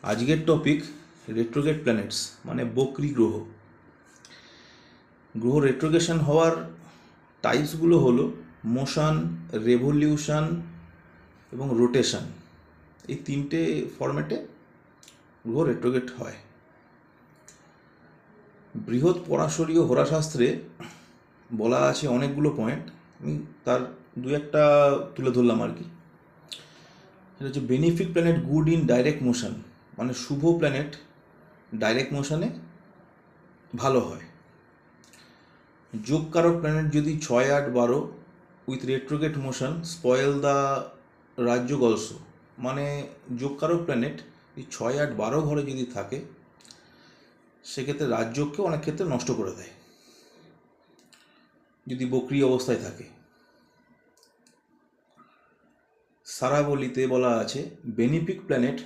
আজকের topic retrograde planets মানে বক্রী গ্রহ। গ্রহ রেট্রোগেশন হওয়ার টাইপসগুলো হলো মোশন, রেভলিউশন এবং রোটেশন। এই তিনটে ফরম্যাটে গ্রহ রেট্রোগেট হয়। বৃহৎ পরাশরীয় হোরাশাস্ত্রে বলা আছে অনেকগুলো পয়েন্ট, আমি তার দু একটা তুলে ধরলাম আর কি। সেটা হচ্ছে বেনিফিক planet good in direct motion, মানে শুভ প্ল্যানেট ডাইরেক্ট মোশনে ভালো হয়। যোগকারক প্ল্যানেট যদি 6, 8, 12 with retrograde motion spoil the Rajyoga also, মানে যোগকারক প্ল্যানেট এই 6, 8, 12 ঘরে যদি থাকে সেক্ষেত্রে রাজযোগকে অনেক ক্ষেত্রে নষ্ট করে দেয় যদি বক্রী অবস্থায় থাকে। সারাবলিতে বলা আছে বেনিফিক প্ল্যানেট